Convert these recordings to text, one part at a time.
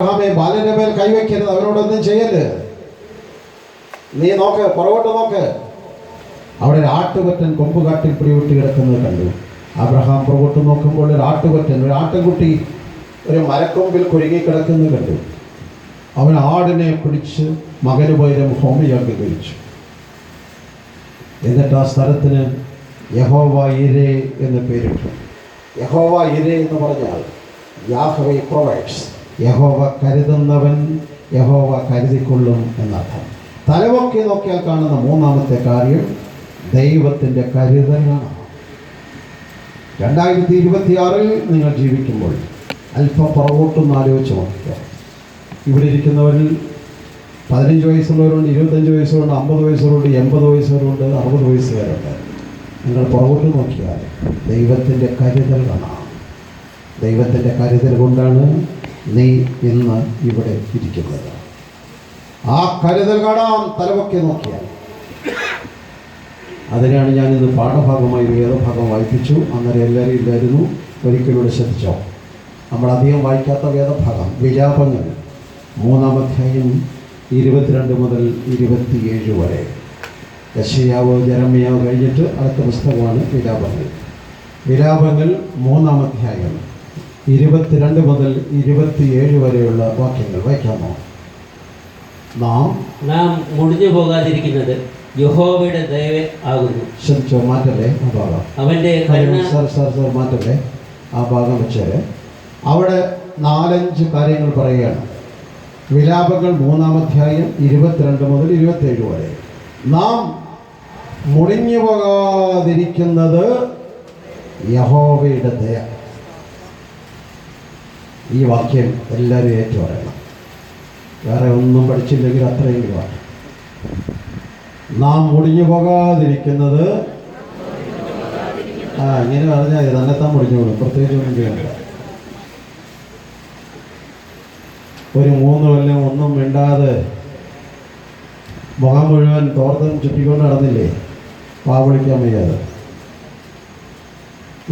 ബാലന്റെ മേൽ കൈവയ്ക്കരുത്, അവരോടൊന്നും ചെയ്യല്. നീ നോക്ക്, പുറകോട്ട് നോക്ക്. അവിടെ ഒരു ആട്ടുകൊറ്റൻ കൊമ്പ് കാട്ടിൽ പിടിവിട്ട് കിടക്കുന്നത് കണ്ടു. അബ്രഹാം പുറകോട്ട് നോക്കുമ്പോൾ ഒരു ആട്ടുകൊറ്റൻ, ഒരു ആട്ടുകുട്ടി ഒരു മരക്കൊമ്പിൽ കുരുങ്ങി കിടക്കുന്നത് കണ്ടു. അവൻ ആടിനെ പിടിച്ച് മകന് പകരം ഹോമയാഗം കഴിച്ചു. എന്നിട്ട് ആ സ്ഥലത്തിന് യഹോവ ഇരേ എന്ന് പേരിട്ടു. യഹോവ ഇരേ എന്ന് പറഞ്ഞാൽ യാഹ്വേ പ്രൊവൈഡ്സ്, യഹോവ കരുതുന്നവൻ, യഹോവ കരുതിക്കൊള്ളും എന്നർത്ഥം. തലവൊക്കെ നോക്കിയാൽ കാണുന്ന മൂന്നാമത്തെ കാര്യം ദൈവത്തിൻ്റെ കരുതലാണ്. 2026 നിങ്ങൾ ജീവിക്കുമ്പോൾ അല്പം പുറകോട്ടൊന്ന് ആലോചിച്ച് നോക്കുക. ഇവിടെ ഇരിക്കുന്നവരിൽ 15 വയസ്സുള്ളവരുണ്ട്, 25 വയസ്സുണ്ട്, 50 വയസ്സുകളുണ്ട്, 80 വയസ്സുകളുണ്ട്, 60 വയസ്സുകാരുണ്ട്. നിങ്ങൾ പുറകോട്ട് നോക്കിയാൽ ദൈവത്തിൻ്റെ കരുതൽ കാണാം. ദൈവത്തിൻ്റെ കരുതൽ കൊണ്ടാണ് നീ ഇന്ന് ഇവിടെ ഇരിക്കുന്നത്. ആ കരുതൽ കാണാം തലവൊക്കെ നോക്കിയാൽ. അതിനാണ് ഞാനിന്ന് പാഠഭാഗമായി വേദഭാഗം വായിപ്പിച്ചു. അന്നേരം എല്ലാവരും ഇല്ലായിരുന്നു. ഒരിക്കലൂടെ ശ്രദ്ധിച്ചോ. നമ്മളധികം വായിക്കാത്ത വേദഭാഗം വിലാപങ്ങൾ 3-ാം അധ്യായം 22 മുതൽ 27 വരെ. യെശയ്യാവ് ജെറമ്യാവ് കഴിഞ്ഞിട്ട് അടുത്ത പുസ്തകമാണ് വിലാപങ്ങൾ. വിലാപങ്ങൾ 3-ാം അധ്യായം 22 മുതൽ 27 വരെയുള്ള വാക്യങ്ങൾ വായിക്കാമോ? നാം മുടിഞ്ഞു പോകാതിരിക്കുന്നത് യഹോവയുടെ ദയ ആകുന്നു. ശ്രദ്ധിച്ചോ, മാറ്റല്ലേ ആ ഭാഗം. അവന്റെ സാർ മാറ്റല്ലേ ആ ഭാഗം വെച്ചാല് അവിടെ 4-5 കാര്യങ്ങൾ പറയുകയാണ്. വിലാപങ്ങൾ 3-ാം അധ്യായം 22 മുതൽ 27 വരെ. നാം മുടിഞ്ഞു പോകാതിരിക്കുന്നത് യഹോവയുടെ ദയ. ഈ വാക്യം എല്ലാവരും ഏറ്റു പറയണം. വേറെ ഒന്നും പഠിച്ചില്ലെങ്കിൽ അത്രയെങ്കിലുമാണ്. നാം മുടിഞ്ഞു പോകാതിരിക്കുന്നത്, ഇങ്ങനെ പറഞ്ഞാൽ തന്നെത്താൻ മുടിഞ്ഞു പോകും. പ്രത്യേകിച്ച് ഒന്നും ചെയ്യണ്ട. ഒരു 3 കൊല്ലം ഒന്നും മിണ്ടാതെ മുഖം മുഴുവൻ തോർത്തും ചുറ്റിക്കൊണ്ട് നടന്നില്ലേ, പാവളിക്കാൻ വയ്യാതെ.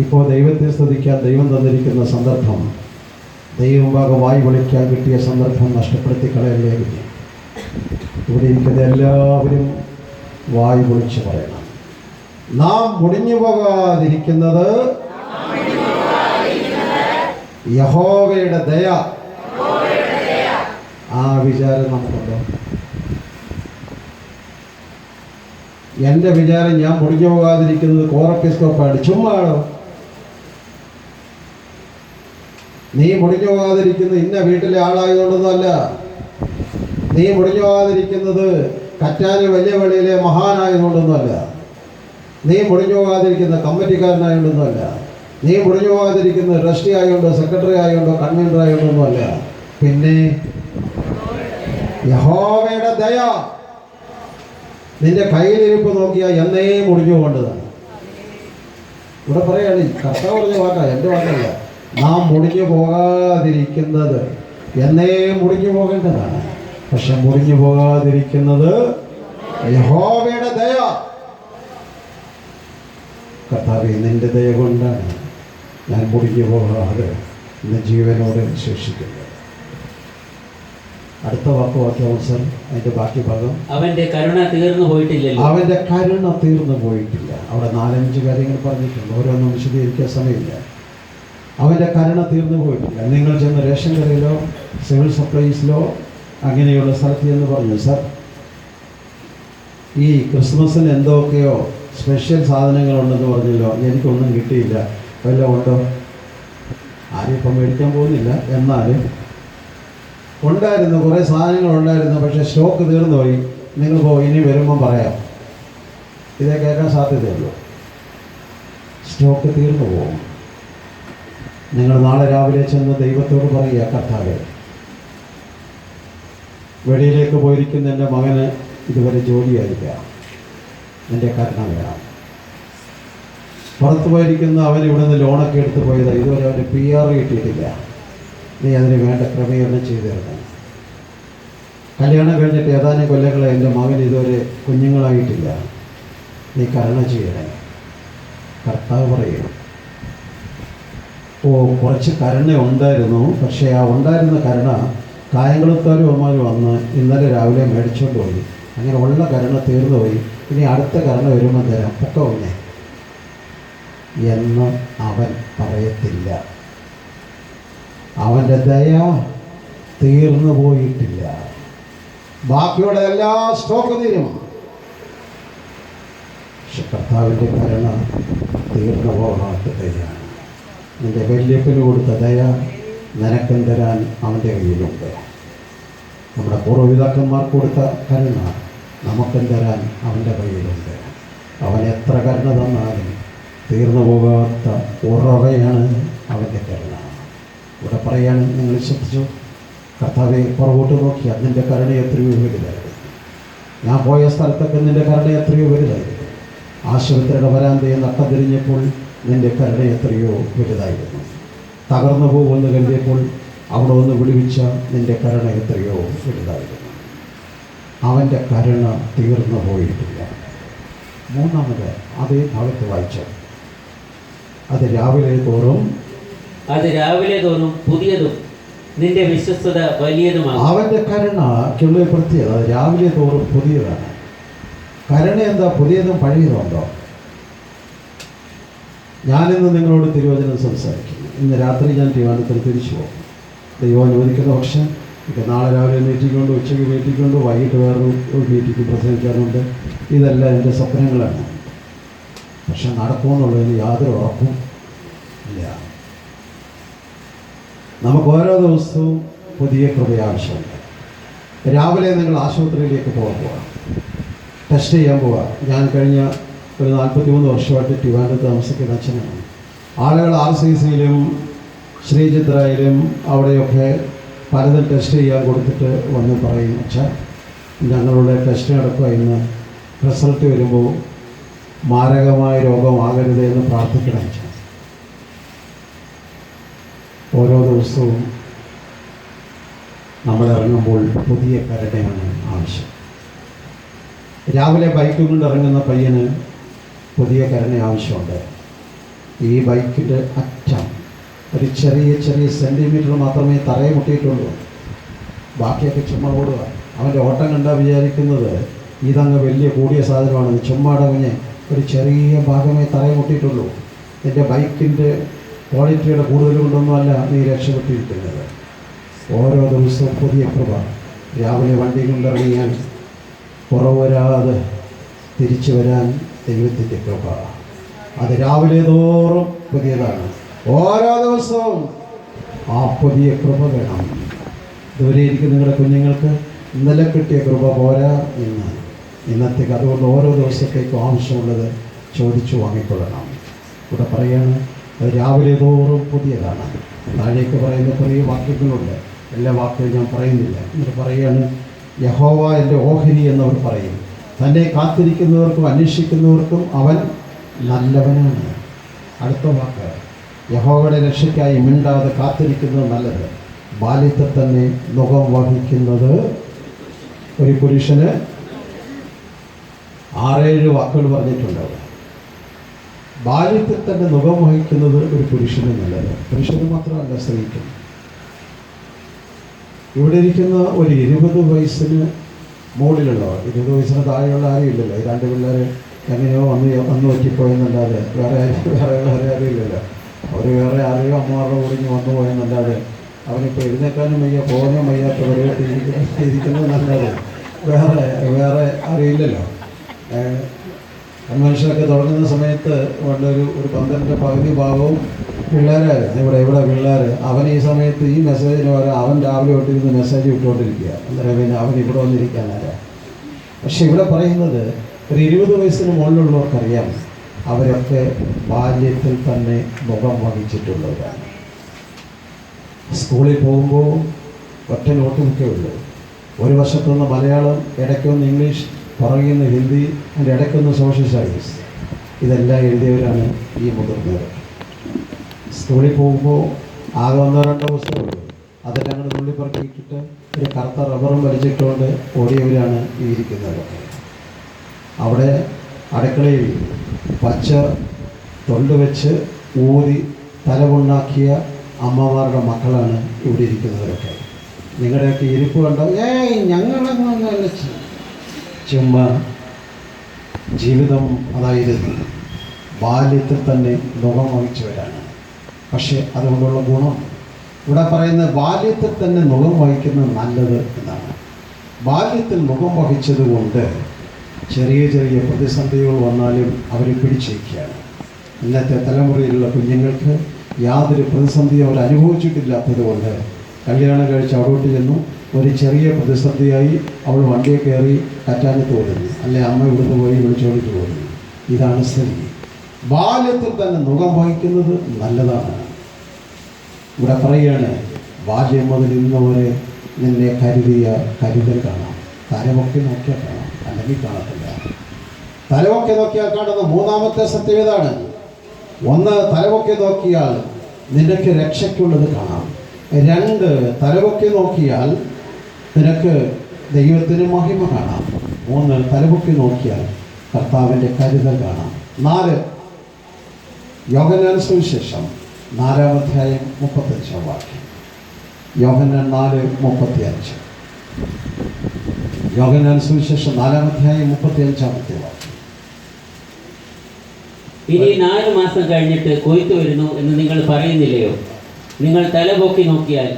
ഇപ്പോൾ ദൈവത്തെ സ്തുതിക്കാൻ ദൈവം തന്നിരിക്കുന്ന സന്ദർഭം, ദൈവഭാഗം വായി വിളിക്കാൻ കിട്ടിയ സന്ദർഭം നഷ്ടപ്പെടുത്തി കളയല്ലേ. ഇവിടെ ഇരിക്കുന്ന എല്ലാവരും വായി വിളിച്ച് പറയണം, നാം മുടിഞ്ഞു പോകാതിരിക്കുന്നത് യഹോവയുടെ ദയ. ആ വിചാരം നമുക്കുണ്ടോ? എൻ്റെ വിചാരം ഞാൻ മുടിഞ്ഞു പോകാതിരിക്കുന്നത് കോറപ്പിസ്കോപ്പാണ്. ചുമ്മാണോ? നീ മുടിഞ്ഞു പോകാതിരിക്കുന്നത് ഇന്ന വീട്ടിലെ ആളായതുകൊണ്ടൊന്നുമല്ല. നീ മുടിഞ്ഞു പോകാതിരിക്കുന്നത് കറ്റാന് വലിയ വെളിയിലെ മഹാനായതുകൊണ്ടൊന്നുമല്ല. നീ മുടിഞ്ഞു പോകാതിരിക്കുന്ന കമ്മിറ്റിക്കാരനായതുകൊണ്ടൊന്നുമല്ല. നീ മുടിഞ്ഞു പോകാതിരിക്കുന്നത് ട്രസ്റ്റി ആയതുകൊണ്ടോ സെക്രട്ടറി ആയതുകൊണ്ടോ കൺവീനർ ആയതുകൊണ്ടൊന്നുമല്ല. പിന്നെ യഹോവയുടെ ദയ. നിന്റെ കയ്യിലിരിപ്പ് നോക്കിയാൽ എന്നേ മുടിഞ്ഞു പോകേണ്ടതാണ്. ഇവിടെ പറയുകയാണ്, കർത്താവ് പറഞ്ഞ വാക്കാ, എൻ്റെ വാക്കല്ല. നാം മുടിഞ്ഞു പോകാതിരിക്കുന്നത് എന്നേ മുടിഞ്ഞു പോകേണ്ടതാണ്. പക്ഷെ മുടിഞ്ഞു പോകാതിരിക്കുന്നത് യഹോവയുടെ ദയ. കർത്താവേ, നിന്റെ ദയ കൊണ്ടാണ് ഞാൻ മുടിഞ്ഞു പോകാതെ ഇന്ന് ജീവനോടെ ശേഷിക്കുന്നത്. അടുത്ത വാക്യം സർ, അതിന്റെ ബാക്കി ഭാഗം. അവന്റെ കരുണ തീർന്നു പോയിട്ടില്ലല്ലോ. അവന്റെ കരുണ തീർന്നു പോയിട്ടില്ല. അവിടെ 4-5 കാര്യങ്ങൾ പറഞ്ഞിട്ടുണ്ട്. ഓരോന്നും വിശദീകരിക്കാൻ സമയമില്ല. അവൻ്റെ കരുണ തീർന്നു പോയിട്ടില്ല. നിങ്ങൾ ചെന്ന് റേഷൻ കടയിലോ സിവിൽ സപ്ലൈസിലോ അങ്ങനെയുള്ള സ്ഥലത്ത് എന്ന് പറഞ്ഞു, സർ ഈ ക്രിസ്മസിന് എന്തൊക്കെയോ സ്പെഷ്യൽ സാധനങ്ങളുണ്ടെന്ന് പറഞ്ഞല്ലോ, എനിക്കൊന്നും കിട്ടിയില്ല, വല്ലതും ഉണ്ടോ? ആരും ഇപ്പം മേടിക്കാൻ പോകുന്നില്ല. എന്നാലും ഉണ്ടായിരുന്നു, കുറേ സാധനങ്ങളുണ്ടായിരുന്നു, പക്ഷേ സ്റ്റോക്ക് തീർന്നു പോയി. നിങ്ങൾ ഇനി വരുമ്പം പറയാം. ഇതേ കേൾക്കാൻ സാധ്യതയുള്ളൂ. സ്റ്റോക്ക് തീർന്നു പോകും. നിങ്ങൾ നാളെ രാവിലെ ചെന്ന് ദൈവത്തോട് പറയുക, കർത്താവേ, വെളിയിലേക്ക് പോയിരിക്കുന്ന എൻ്റെ മകന് ഇതുവരെ ജോലിയായിരിക്കാം, എൻ്റെ കരുണ വേണം. പുറത്ത് പോയിരിക്കുന്ന അവൻ ഇവിടെ നിന്ന് ലോണൊക്കെ എടുത്ത് പോയത്, ഇതുവരെ അവന് PR കിട്ടിയിട്ടില്ല, നീ അതിന് വേണ്ട ക്രമീകരണം ചെയ്തു തരണം. കല്യാണം കഴിഞ്ഞിട്ട് ഏതാനും കൊല്ലങ്ങളെ എൻ്റെ മകൻ ഇതുവരെ കുഞ്ഞുങ്ങളായിട്ടില്ല, നീ കരുണ ചെയ്യണേ. കർത്താവ് പറയും, കുറച്ച് കരുണ ഉണ്ടായിരുന്നു, പക്ഷേ ആ ഉണ്ടായിരുന്ന കരുണ കായംകുളത്താരും അമ്മമാർ വന്ന് ഇന്നലെ രാവിലെ മേടിച്ചുകൊണ്ട് പോയി. അങ്ങനെ ഉള്ള കരുണ തീർന്നു പോയി, ഇനി അടുത്ത കരുണ വരുമ്പോൾ തരാം ഒക്കെ ഒന്നേ എന്ന് അവൻ പറയത്തില്ല. അവൻ്റെ ദയ തീർന്നു പോയിട്ടില്ല. ബാക്കിയുള്ള എല്ലാ സ്റ്റോക്ക് തീരും, പക്ഷെ കർത്താവിൻ്റെ കരുണ തീർന്നു പോകാത്ത ദയാണ്. നിന്റെ വല്യപ്പന് കൊടുത്ത ദയ നിനക്കും തരാൻ അവൻ്റെ കയ്യിലുണ്ട്. നമ്മുടെ പൂർവ്വപിതാക്കന്മാർക്ക് കൊടുത്ത കരുണ നമുക്കും തരാൻ അവൻ്റെ കയ്യിലുണ്ട്. അവൻ എത്ര കരുണ തന്നാലും തീർന്നു പോകാത്ത ഉറവയാണ് അവൻ്റെ കരുണ. ഇവിടെ പറയാണ്, നിങ്ങൾ ശ്രദ്ധിച്ചു, കർത്താവെ പുറകോട്ട് നോക്കിയാൽ നിൻ്റെ കരുണ എത്രയോ വലുതായിരുന്നു. ഞാൻ പോയ സ്ഥലത്തൊക്കെ നിൻ്റെ കരുണ എത്രയോ വലുതായിരുന്നു. ആശുപത്രിയുടെ വരാന്തയെ നട്ടം തിരിഞ്ഞപ്പോൾ നിൻ്റെ കരുണ എത്രയോ വലുതായിരുന്നു. തകർന്നു പോകുമെന്ന് കരുതിയപ്പോൾ അവിടെ ഒന്ന് വിടുവിച്ച നിൻ്റെ കരുണ എത്രയോ വലുതായിരുന്നു. അവൻ്റെ കരുണ തീർന്നു പോയിട്ടില്ല. മൂന്നാമത് അതേ ഭാഗത്ത് വായിച്ചു, അത് രാവിലെ തോറും പുതിയതും നിന്റെ വിശ്വസ്തത വലിയതുമാണ്. അവൻ്റെ കരുണയ്ക്കുള്ള പ്രത്യേകത അത് രാവിലെ തോറും പുതിയതാണ്. കരുണ എന്താ? പുതിയതും പഴയതുണ്ടോ? ഞാനിന്ന് നിങ്ങളോട് തിരുവചനം സംസാരിക്കുന്നു. ഇന്ന് രാത്രി ഞാൻ തിരുവനന്തപുരത്ത് തിരിച്ചു പോകും. ദൈവം അനുവദിക്കുന്ന പക്ഷം നാളെ രാവിലെ മീറ്റിങ്ങുണ്ട്, ഉച്ചയ്ക്ക് മീറ്റിങ്ങുണ്ട്, വൈകിട്ട് വേറൊരു മീറ്റിംഗ് പ്രസംഗിക്കാറുണ്ട്. ഇതെല്ലാം എൻ്റെ സ്വപ്നങ്ങളാണ്. പക്ഷെ നടക്കുമെന്നുള്ളതിന് യാതൊരു ഉറപ്പും ഇല്ല. നമുക്ക് ഓരോ ദിവസവും പുതിയ കൃപ ആവശ്യമുണ്ട്. രാവിലെ നിങ്ങൾ ആശുപത്രിയിലേക്ക് പോകാൻ പോവാം, ടെസ്റ്റ് ചെയ്യാൻ പോവാം. ഞാൻ കഴിഞ്ഞ ഒരു 43 വർഷമായിട്ട് ട്രിവാൻഡ്രത്ത് താമസിക്കുന്ന അച്ഛനാണ്. ആളുകൾ RCCയിലും ശ്രീചിത്രയിലും അവിടെയൊക്കെ പലതും ടെസ്റ്റ് ചെയ്യാൻ കൊടുത്തിട്ട് വന്ന് പറയും, അച്ഛാ ഞങ്ങളുടെ ടെസ്റ്റ് നടക്കുക, ഇന്ന് റിസൾട്ട് വരുമ്പോൾ മാരകമായ രോഗമാകരുത് എന്ന് പ്രാർത്ഥിക്കണം അച്ഛാ. ഓരോ ദിവസവും നമ്മൾ ഇറങ്ങുമ്പോൾ പുതിയ കരുണയാണ് ആവശ്യം. രാവിലെ ബൈക്ക് കൊണ്ട് ഇറങ്ങുന്ന പയ്യന് പുതിയ കരുണ ആവശ്യമുണ്ട്. ഈ ബൈക്കിൻ്റെ അറ്റം ഒരു ചെറിയ സെൻറ്റിമീറ്റർ മാത്രമേ തറയെ മുട്ടിയിട്ടുള്ളൂ, ബാക്കിയൊക്കെ ചുമ്മാ ഓടുക. അവൻ്റെ ഓട്ടം കണ്ടാൽ വിചാരിക്കുന്നത് ഇതങ്ങ് വലിയ കൂടിയ സാധനമാണ്. ചുമ്മാടവനെ ഒരു ചെറിയ ഭാഗമേ തറയെ മുട്ടിയിട്ടുള്ളൂ. എൻ്റെ ബൈക്കിൻ്റെ ക്വാളിറ്റിയുടെ കൂടുതൽ കൊണ്ടൊന്നുമല്ല നീ രക്ഷപ്പെട്ടിരിക്കുന്നത്. ഓരോ ദിവസവും പുതിയ കൃപ. രാവിലെ വണ്ടി കൊണ്ടിറങ്ങിയാൽ കുറവ് വരാതെ തിരിച്ചു വരാൻ ദൈവത്തിൻ്റെ കൃപ. അത് രാവിലെ തോറും പുതിയതാണ്. ഓരോ ദിവസവും ആ പുതിയ കൃപ വേണം. ദൂരെ ഇരിക്കുന്ന നിങ്ങളുടെ കുഞ്ഞുങ്ങൾക്ക് ഇന്നലെ കിട്ടിയ കൃപ പോരാ ഇന്നത്തേക്ക്. അതുകൊണ്ട് ഓരോ ദിവസത്തേക്കും ആവശ്യമുള്ളത് ചോദിച്ചു വാങ്ങിക്കൊള്ളണം. ഇവിടെ പറയാണ്, അത് രാവിലെ തോറും പുതിയതാണ്. താഴേക്ക് പറയുന്ന കുറേ വാക്യങ്ങളുണ്ട്, എല്ലാ വാക്കുകളും ഞാൻ പറയുന്നില്ല. എന്നിട്ട് പറയാണ്, യഹോവ എൻ്റെ ഓഹരി എന്നവർ പറയും. തന്നെ കാത്തിരിക്കുന്നവർക്കും അന്വേഷിക്കുന്നവർക്കും അവൻ നല്ലവനാണ്. അടുത്ത വാക്ക്, യഹോവയുടെ രക്ഷയ്ക്കായി മിണ്ടാതെ കാത്തിരിക്കുന്നത് നല്ലത്. ബാല്യത്തെ തന്നെ മുഖം വഹിക്കുന്നത് ഒരു പുരുഷന് 6-7 വാക്കുകൾ പറഞ്ഞിട്ടുണ്ട് അവിടെ. ബാല്യത്തിൽ തന്നെ മുഖം വഹിക്കുന്നത് ഒരു പുരുഷന് നല്ലത്. പുരുഷന് മാത്രമല്ല, സ്ത്രീക്കും. ഇവിടെ ഇരിക്കുന്ന ഒരു 20 വയസ്സിന് മുകളിലുള്ളവർ, 20 വയസ്സിന് താഴെയുള്ള ആരും ഇല്ലല്ലോ. ഈ 2 പിള്ളേർ എങ്ങനെയോ വന്നു പറ്റിപ്പോയെന്നല്ലാതെ വേറെ ആരും ഇല്ലല്ലോ. അവർ വേറെ ആരെയോ അമ്മമാരുടെ കൂടി വന്നു പോയെന്നല്ലാതെ അവനിപ്പോൾ എഴുന്നേക്കാനും വയ്യ, പോകാനും വയ്യാത്ത പരിപാടി ഇരിക്കുന്നത് നല്ലത്. വേറെ അറിയില്ലല്ലോ. കൺവെൻഷനൊക്കെ തുടങ്ങുന്ന സമയത്ത് ഒരു 12 പകുതി ഭാഗവും പിള്ളേരായിരുന്നു. ഇവിടെ പിള്ളേർ. അവൻ ഈ സമയത്ത് ഈ മെസ്സേജിന് വരെ അവൻ രാവിലെ തൊട്ടിരുന്ന് മെസ്സേജ് വിട്ടുകൊണ്ടിരിക്കുക. അന്നേരം പിന്നെ അവൻ ഇവിടെ വന്നിരിക്കാനല്ല. പക്ഷെ ഇവിടെ പറയുന്നത് ഒരു 20 വയസ്സിന് മുകളിലുള്ളവർക്കറിയാം, അവരൊക്കെ ബാല്യത്തിൽ തന്നെ മുഖം വഹിച്ചിട്ടുള്ളവരാണ്. സ്കൂളിൽ പോകുമ്പോൾ ഒറ്റ നോട്ട് ബുക്കേ ഉള്ളൂ. ഒരു വശത്തുനിന്ന് മലയാളം, ഇടയ്ക്കൊന്ന് ഇംഗ്ലീഷ്, പുറകിൽ നിന്ന് ഹിന്ദി, അതിൻ്റെ ഇടയ്ക്കൊന്ന് സോഷ്യൽ സയൻസ്. ഇതെല്ലാം എഴുതിയവരാണ് ഈ മുതിർന്നവർ. സ്കൂളിൽ പോകുമ്പോൾ ആകെ 1-2 പുസ്തകമുള്ളൂ. അതെല്ലാം കൂടെ നുള്ളിപ്പറക്കിയിട്ട് ഒരു കറുത്ത റബ്ബറും വലിച്ചിട്ടുകൊണ്ട് ഓടിയവരാണ് ഈ ഇരിക്കുന്നവരൊക്കെ. അവിടെ അടുക്കളയിൽ പച്ച തൊണ്ട് വെച്ച് ഊതി തലപുണ്ണാക്കിയ അമ്മമാരുടെ മക്കളാണ് ഇവിടെ ഇരിക്കുന്നവരൊക്കെ. നിങ്ങളുടെയൊക്കെ ഇരിപ്പ് കണ്ടോ ഞങ്ങളൊന്നും ചുമ്മാ ജീവിതം അതായിരുന്നു. ബാല്യത്തിൽ തന്നെ മുഖം വഹിച്ചവരാണ്. പക്ഷേ അതുകൊണ്ടുള്ള ഗുണം ഇവിടെ പറയുന്നത് ബാല്യത്തിൽ തന്നെ മുഖം വഹിക്കുന്നത് നല്ലത് എന്നാണ്. ബാല്യത്തിൽ മുഖം വഹിച്ചത് കൊണ്ട് ചെറിയ ചെറിയ പ്രതിസന്ധികൾ വന്നാലും അവരെ പിടിച്ചേക്കുകയാണ്. ഇന്നത്തെ തലമുറയിലുള്ള കുഞ്ഞുങ്ങൾക്ക് യാതൊരു പ്രതിസന്ധിയും അവർ അനുഭവിച്ചിട്ടില്ലാത്തത് കൊണ്ട് കല്യാണം കഴിച്ച് അവിടോട്ട് ചെന്നു. ഒരു ചെറിയ പ്രതിസന്ധിയായി അവൾ വണ്ടിയെ കയറി കറ്റാനത്ത് പോകുന്നു, അല്ലെ അമ്മ ഇവിടുന്ന് പോയി വിളിച്ചോടിട്ട് പോകുന്നു. ഇതാണ് സ്ഥിതി. ബാല്യത്തിൽ തന്നെ മുഖം വഹിക്കുന്നത് നല്ലതാണ്. ഇവിടെ പറയുകയാണ്, ബാല്യം മുതൽ ഇന്ന് വരെ നിന്നെ കരുതിയ കരുതൽ കാണാം. തലമൊക്കെ നോക്കിയാൽ കാണാം, അല്ലെങ്കിൽ കാണത്തില്ല. തലമൊക്കെ നോക്കിയാൽ കാണുന്ന മൂന്നാമത്തെ സത്യം ഇതാണ്. ഒന്ന്, തലമൊക്കെ നോക്കിയാൽ നിനക്ക് രക്ഷയ്ക്കുള്ളത് കാണാം. രണ്ട്, തലമൊക്കെ നോക്കിയാൽ നിനക്ക് ദൈവത്തിന് മഹിമ കാണാം. മൂന്ന്, തലമൊക്കെ നോക്കിയാൽ കർത്താവിൻ്റെ കരുതൽ കാണാം. 4, യോഹന്നാൻ സുവിശേഷം 4-ാം അധ്യായം 35-ാം വാക്യം. യോഹന്നാൻ 4:35. യോഹന്നാൻ സുവിശേഷം 4-ാം അധ്യായം 35-ാമത്തെ വാക്യം. ഇനി 4 മാസം കഴിഞ്ഞിട്ട് കൊയ്ത്ത് വരുന്നു എന്ന് നിങ്ങൾ പറയുന്നില്ലയോ? നിങ്ങൾ തലപൊക്കി നോക്കിയാൽ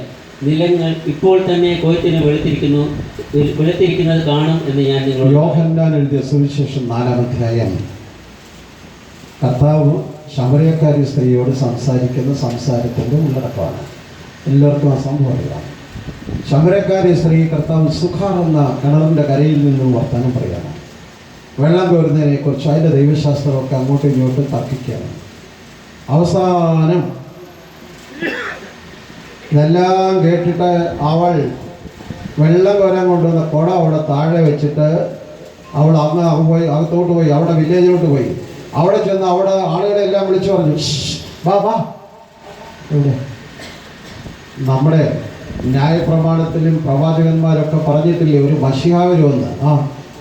നിലങ്ങൾ ഇപ്പോൾ തന്നെ കൊയ്ത്തിന് വെളുത്തിരിക്കുന്നത് കാണും എന്ന് ഞാൻ നിങ്ങളോട്. യോഹന്നാൻ എഴുതിയ സുവിശേഷം 4-ാം അധ്യായം. കർത്താവ് ശമര്യക്കാരി സ്ത്രീയോട് സംസാരിക്കുന്ന സംസാരത്തിൻ്റെ ഉള്ളടക്കമാണ്. എല്ലാവർക്കും ആ സംഭവം അറിയാം. ശമര്യക്കാരി സ്ത്രീ കർത്താവ് സുഖാർ എന്ന കിണറിൻ്റെ കരയിൽ നിന്നും വർത്തമാനം പറയുകയാണ്. വെള്ളം കോരുന്നതിനെക്കുറിച്ച് അതിൻ്റെ ദൈവശാസ്ത്രമൊക്കെ അങ്ങോട്ടും ഇങ്ങോട്ടും തർക്കിക്കുകയാണ്. അവസാനം ഇതെല്ലാം കേട്ടിട്ട് അവൾ വെള്ളം കോരാൻ കൊണ്ടുവന്ന കുട അവിടെ താഴെ വെച്ചിട്ട് അവൾ പോയി അകത്തോട്ട് പോയി, അവിടെ വില്ലേജിലോട്ട് പോയി. അവിടെ ചെന്ന് അവിടെ ആളുകളെ എല്ലാം വിളിച്ചു പറഞ്ഞു, വാ വാ. എവിടെ? നമ്മുടെ ന്യായപ്രമാണത്തിലും പ്രവാചകന്മാരൊക്കെ പറഞ്ഞിട്ടില്ലേ ഒരു മശിഹ വരുമെന്ന്.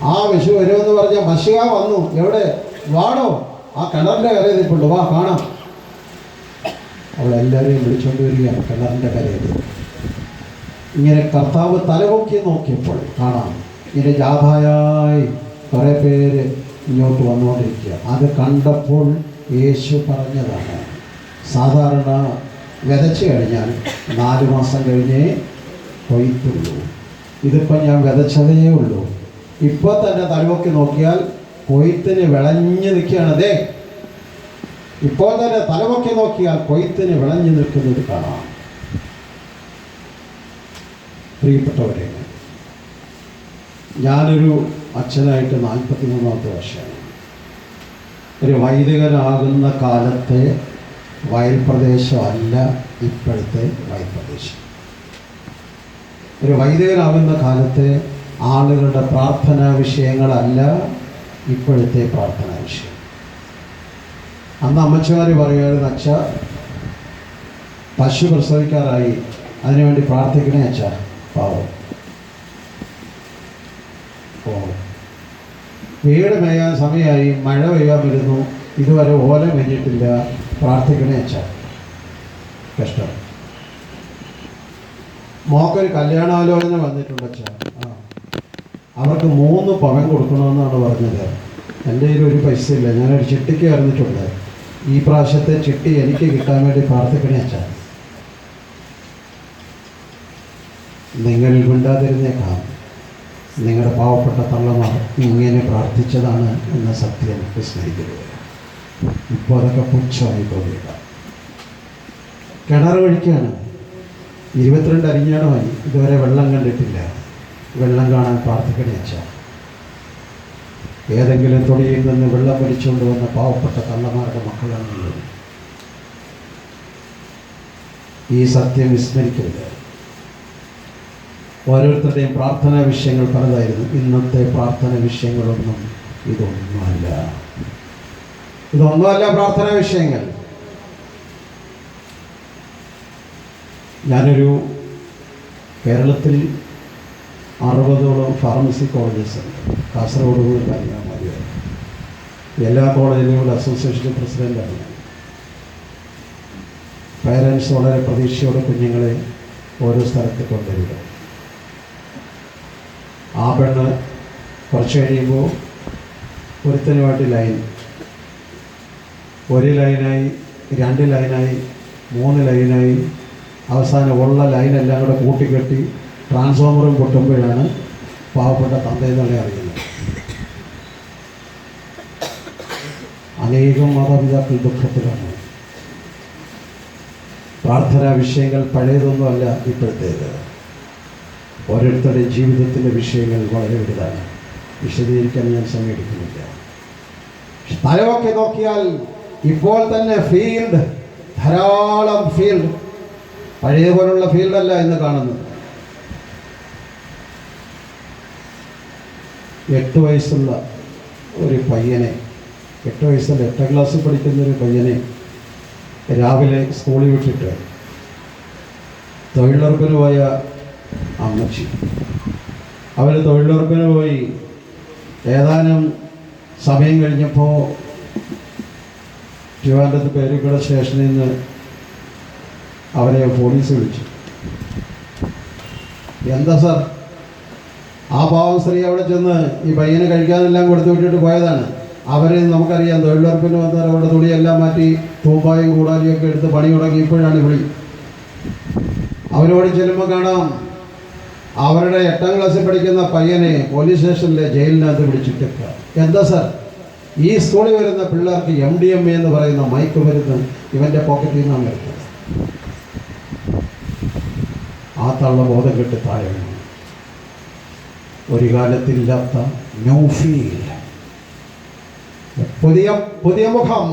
ആ വിഷു വരുമെന്ന് പറഞ്ഞ മശിഹ വന്നു. എവിടെ? വാടോ, ആ കിണറിൻ്റെ കരയിൽ നിൽപ്പുണ്ട്, വാ കാണാം. അവളെല്ലാവരെയും വിളിച്ചുകൊണ്ട് വരികയാണ് കിണറിൻ്റെ കരയിൽ. ഇങ്ങനെ കർത്താവ് തലപൊക്കി നോക്കിയപ്പോൾ കാണാം ഇങ്ങനെ ജാഥയായി കുറേ പേര് ഇങ്ങോട്ട് വന്നുകൊണ്ടിരിക്കുക. അത് കണ്ടപ്പോൾ യേശു പറഞ്ഞതാണ്, സാധാരണ വിതച്ച് കഴിഞ്ഞാൽ 4 മാസം കഴിഞ്ഞേ കൊയ്ത്തുള്ളൂ. ഇതിപ്പോൾ ഞാൻ വിതച്ചതേ ഉള്ളൂ. ഇപ്പോൾ തന്നെ തലപൊക്കി നോക്കിയാൽ കൊയ്ത്തിന് വിളഞ്ഞു നിൽക്കുകയാണ്. അതെ, ഇപ്പോൾ തന്നെ തലപൊക്കി നോക്കിയാൽ കൊയ്ത്തിന് വിളഞ്ഞു നിൽക്കുന്നത് കാണാം. പ്രിയപ്പെട്ടവരെ, ഞാനൊരു അച്ഛനായിട്ട് 43-ാമത്തെ വർഷമാണ്. ഒരു വൈദികനാകുന്ന കാലത്തെ വയൽ പ്രദേശമല്ല ഇപ്പോഴത്തെ വയൽ പ്രദേശം. ഒരു വൈദികനാകുന്ന കാലത്തെ ആളുകളുടെ പ്രാർത്ഥനാ വിഷയങ്ങളല്ല ഇപ്പോഴത്തെ പ്രാർത്ഥനാ വിഷയം. അന്ന് അമ്മച്ചമാർ പറയുമായിരുന്നു, അച്ഛ പശു പ്രസവിക്കാറായി, അതിനുവേണ്ടി പ്രാർത്ഥിക്കണേ അച്ഛ. പാവം. വീട് മേയാൻ സമയമായി, മഴ പെയ്യാൻ വരുന്നു, ഇതുവരെ ഓല മെഞ്ഞിട്ടില്ല, പ്രാർത്ഥിക്കണേ അച്ഛ. കഷ്ടം. മോക്കൊരു കല്യാണാലോചന വന്നിട്ടുണ്ട് അച്ഛ. അവർക്ക് 3 പവൻ കൊടുക്കണമെന്നാണ് പറഞ്ഞത്. എൻ്റെ കയ്യിൽ ഒരു പൈസ ഇല്ല, ഞാനൊരു ചിട്ടിക്ക് അറിഞ്ഞിട്ടുണ്ട്. ഈ പ്രാവശ്യത്തെ ചിട്ടി എനിക്ക് കിട്ടാൻ വേണ്ടി പ്രാർത്ഥിക്കണേ അച്ഛ. നിങ്ങൾ മിണ്ടാതിരുന്നേക്കാം, നിങ്ങളുടെ പാവപ്പെട്ട തള്ളമാർ ഇങ്ങനെ പ്രാർത്ഥിച്ചതാണ് എന്ന സത്യം സ്നേഹിക്കരുത്. ഇപ്പോൾ അതൊക്കെ പുച്ഛമായി തോന്നിയില്ല. കിണർ ഒഴിക്കുകയാണ്. 22 അരിഞ്ഞാണമായി, ഇതുവരെ വെള്ളം കണ്ടിട്ടില്ല. വെള്ളം കാണാൻ പ്രാർത്ഥിക്കണേ അച്ഛ. ഏതെങ്കിലും തൊടിയിൽ നിന്ന് വെള്ളം വലിച്ചുകൊണ്ട് വന്ന പാവപ്പെട്ട തള്ളമാരുടെ മക്കളാണുള്ളത്. ഈ സത്യം വിസ്മരിക്കരുത്. ഓരോരുത്തരുടെയും പ്രാർത്ഥനാ വിഷയങ്ങൾ പലതായിരുന്നു. ഇന്നത്തെ പ്രാർത്ഥന വിഷയങ്ങളൊന്നും ഇതൊന്നുമല്ല. പ്രാർത്ഥനാ വിഷയങ്ങൾ. ഞാനൊരു കേരളത്തിൽ 60ഓളം ഫാർമസി കോളേജസ് ഉണ്ട്. കാസർഗോഡ് മുതൽ കന്യാകുമാരി വരെ എല്ലാ കോളേജിലും അസോസിയേഷൻ പ്രസിഡൻ്റാണ് ഞാൻ. പേരൻസ് വളരെ പ്രതീക്ഷയോടെ കുഞ്ഞുങ്ങളെ ഓരോ സ്ഥലത്ത് കൊണ്ടുവരിക. ആ പെണ്ണ് കുറച്ച് കഴിയുമ്പോൾ ഒരുത്തനുമായിട്ട് ലൈൻ, ഒരു ലൈനായി, 2 ലൈനായി, 3 ലൈനായി, അവസാനം ഉള്ള ലൈനെല്ലാം കൂടെ കൂട്ടിക്കെട്ടി ട്രാൻസ്ഫോമറും പൊട്ടുമ്പോഴാണ് പാവപ്പെട്ട തന്തയെന്നുള്ള അറിയുന്നത്. അനേകം മാതാപിതാക്കൾ ദുഃഖത്തിലാണ്. പ്രാർത്ഥനാ വിഷയങ്ങൾ പഴയതൊന്നുമല്ല ഇപ്പോഴത്തേത്. ഓരോരുത്തരുടെയും ജീവിതത്തിൻ്റെ വിഷയങ്ങൾ വളരെ വലുതാണ്. വിശദീകരിക്കാൻ ഞാൻ സമയമെടുക്കുന്നില്ല. സ്ഥലമൊക്കെ നോക്കിയാൽ ഇപ്പോൾ തന്നെ ഫീൽഡ്, ധാരാളം ഫീൽഡ്, പഴയ പോലുള്ള ഫീൽഡല്ല ഇന്ന് കാണുന്നത്. 8 വയസ്സുള്ള ഒരു പയ്യനെ, 8 വയസ്സല്ല, 8ാം ക്ലാസ്സിൽ പഠിക്കുന്ന ഒരു പയ്യനെ രാവിലെ സ്കൂളിൽ വിട്ടിട്ട് തൊഴിലുറപ്പിന് പോയ അമ്മച്ചി, അവർ തൊഴിലുറപ്പിന് പോയി ഏതാനും സമയം കഴിഞ്ഞപ്പോൾ ട്രിവാൻഡ്രത്ത് പേരുക്കട സ്റ്റേഷനിൽ നിന്ന് അവരെ പോലീസ് വിളിച്ചു. എന്താ സാർ? ആ പാവം സ്ത്രീ അവിടെ ചെന്ന് ഈ പയ്യന് കഴിക്കാനെല്ലാം കൊടുത്തു വിട്ടിട്ട് പോയതാണ്. അവർ നമുക്കറിയാം, തൊഴിലുറപ്പിന് വന്നാൽ അവരുടെ തുണിയെല്ലാം മാറ്റി തൂപ്പായും കൂടാലിയൊക്കെ എടുത്ത് പണി തുടങ്ങിയപ്പോഴാണ് വിളി. അവരോട് ചെല്ലുമ്പോൾ കാണാം അവരുടെ 8ാം ക്ലാസ്സിൽ പഠിക്കുന്ന പയ്യനെ പോലീസ് സ്റ്റേഷനിലെ ജയിലിനകത്ത് പിടിച്ചിട്ടേക്കുക. എന്താ സാർ? ഈ സ്കൂളിൽ വരുന്ന പിള്ളേർക്ക് MDMA എന്ന് പറയുന്ന മയക്കുമരുന്ന് ഇവൻ്റെ പോക്കറ്റിൽ നിന്നാണ് എടുത്തത്. ആ തള്ള ബോധം കെട്ട് താഴെ വീണു. ഒരു കാലത്തില്ലാത്ത ന്യൂ ഫീൽഡ്, പുതിയ മുഖം,